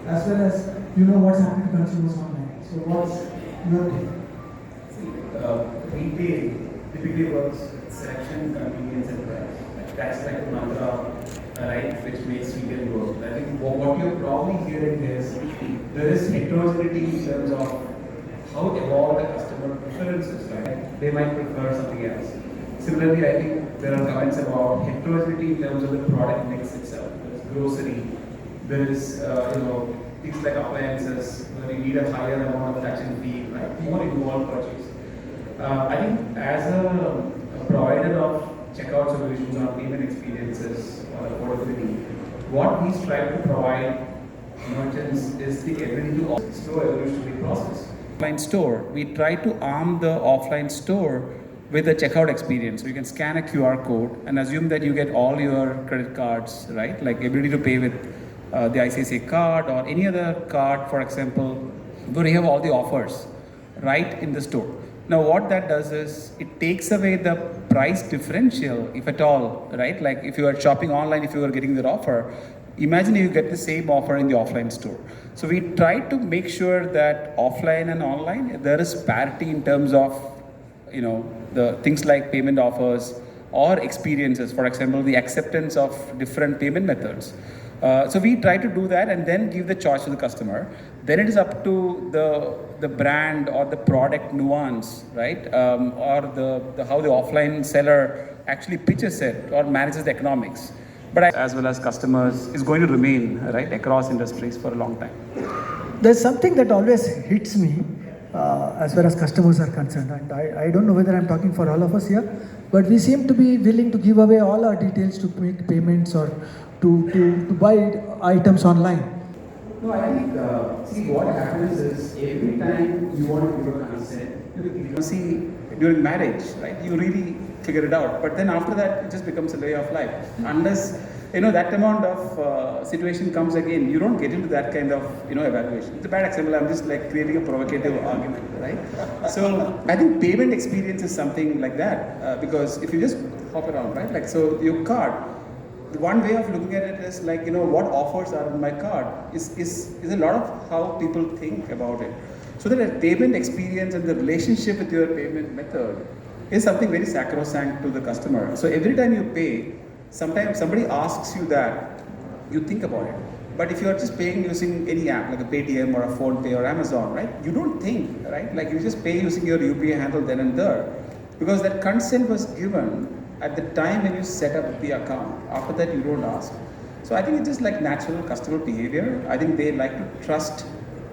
as well as you know what's happening to consumers online. So what's your take? See, retail typically works with selection, convenience, and price. That's like a mantra, right, which makes retail work. I think what you're probably hearing is there is heterogeneity in terms of how evolved the customer preferences, right? They might prefer something else. Similarly, I think there are comments about heterogeneity in terms of the product mix itself. There's grocery, there is things like appliances where you need a higher amount of touch and feel, right? More involved purchase. I think as a provider of checkout solutions or payment experiences or affordability, what we strive to provide merchants is the ability to slow evolutionary process. Offline store, we try to arm the offline store with a checkout experience. So you can scan a QR code and assume that you get all your credit cards, right? Like ability to pay with the ICICI card or any other card, for example, where you have all the offers right in the store. Now what that does is it takes away the price differential, if at all, right? Like if you are shopping online, if you are getting that offer, imagine you get the same offer in the offline store. So we try to make sure that offline and online, there is parity in terms of, the things like payment offers or experiences, for example, the acceptance of different payment methods. So we try to do that and then give the choice to the customer. Then it is up to the brand or the product nuance, right? Or the how the offline seller actually pitches it or manages the economics. But as well as customers is going to remain right across industries for a long time. There's something that always hits me as far as customers are concerned, and I don't know whether I'm talking for all of us here, but we seem to be willing to give away all our details to make payments or to buy items online. No, I think, see, what happens is every time you want to give a consent, you see, during marriage, right, you really figure it out. But then after that, it just becomes a way of life. Unless, that amount of situation comes again, you don't get into that kind of, evaluation. It's a bad example. I'm just like creating a provocative argument, right? So I think payment experience is something like that. Because if you just hop around, right, like, so your card, one way of looking at it is like, what offers are in my card is a lot of how people think about it. So that a payment experience and the relationship with your payment method is something very sacrosanct to the customer. So every time you pay, sometimes somebody asks you that, you think about it. But if you are just paying using any app like a Paytm or a PhonePe or Amazon, right, you don't think, right? Like you just pay using your UPI handle then and there. Because that consent was given at the time when you set up the account. After that, you don't ask. So I think it's just like natural customer behavior. I think they like to trust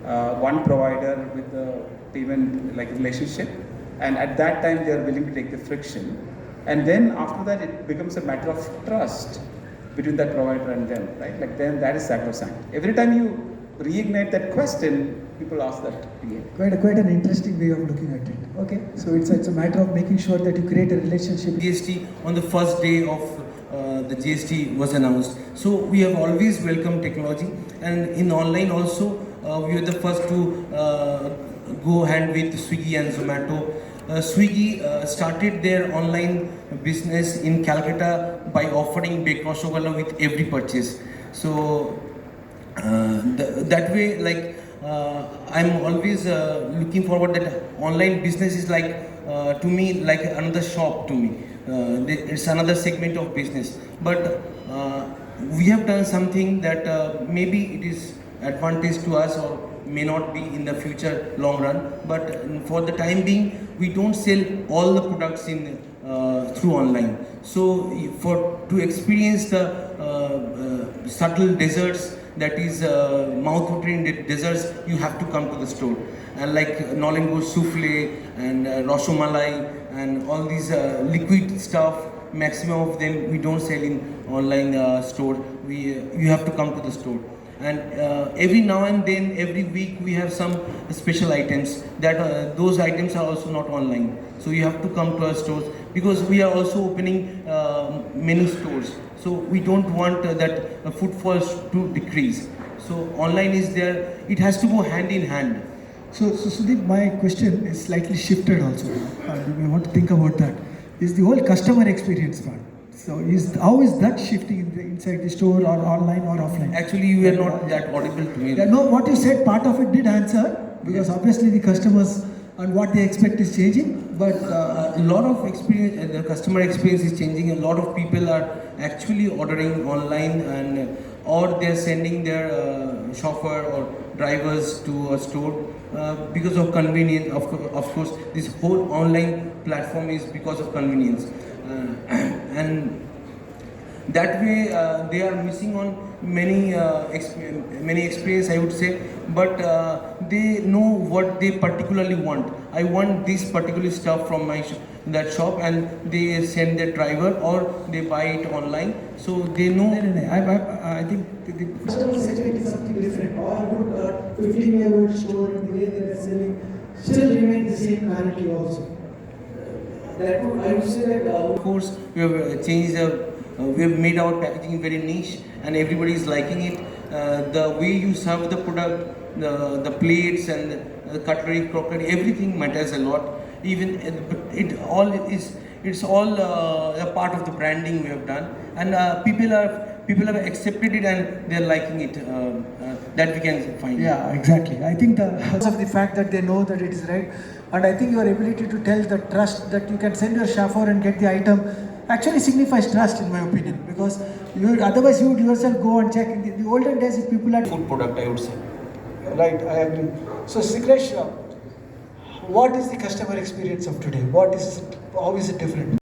one provider with the payment like relationship, and at that time they are willing to take the friction. And then after that, it becomes a matter of trust between that provider and them, right? Like then that is sacrosanct. Every time you reignite that question, people ask that again. Quite an interesting way of looking at it. Okay, so it's a matter of making sure that you create a relationship. GST on the first day of the GST was announced. So we have always welcomed technology, and in online also we were the first to go hand with Swiggy and Zomato. Swiggy started their online business in Calcutta by offering baked rasgulla with every purchase. So that way, like I'm always looking forward that online business is like to me like another shop to me. It's another segment of business. But we have done something that maybe it is advantage to us or may not be in the future long run. But for the time being, we don't sell all the products in through online. So to experience the subtle desserts, that is mouth-watering desserts, you have to come to the store. And like Nolingo souffle and Rasmalai and all these liquid stuff, maximum of them we don't sell in online store. You have to come to the store. And every now and then, every week, we have some special items that those items are also not online. So you have to come to our stores because we are also opening many stores. So we don't want that footfalls to decrease. So online is there. It has to go hand in hand. So Sudeep, my question is slightly shifted also. You may want to think about that. Is the whole customer experience part. So how is that shifting inside the store or online or offline? Actually, you are not that audible to me. Yeah, no, what you said, part of it did answer, because obviously the customers and what they expect is changing, but A lot of experience, the customer experience is changing. A lot of people are actually ordering online, and or they're sending their chauffeur or drivers to a store because of convenience. Of course, this whole online platform is because of convenience, and that way they are missing on many experience, I would say, but they know what they particularly want. I want this particular stuff from that shop, and they send their driver or they buy it online, so they know. I think the customer segment is something different. Or would 15-year-old store and the way they are selling still remain the same quality also? That would, I would say that. Of course, we have changed we have made our packaging very niche, and everybody is liking it. The way you serve the product, the plates and the cutlery, crockery, everything matters a lot. Even it's all a part of the branding we have done, and people have accepted it and they are liking it. That we can find. Yeah, exactly. I think because of the fact that they know that it is right, and I think your ability to tell the trust that you can send your chauffeur and get the item actually signifies trust, in my opinion, because otherwise you would yourself go and check. In the olden days, if people had Food product, I would say. right, I agree. So Sikresh, what is the customer experience of today? How is it different?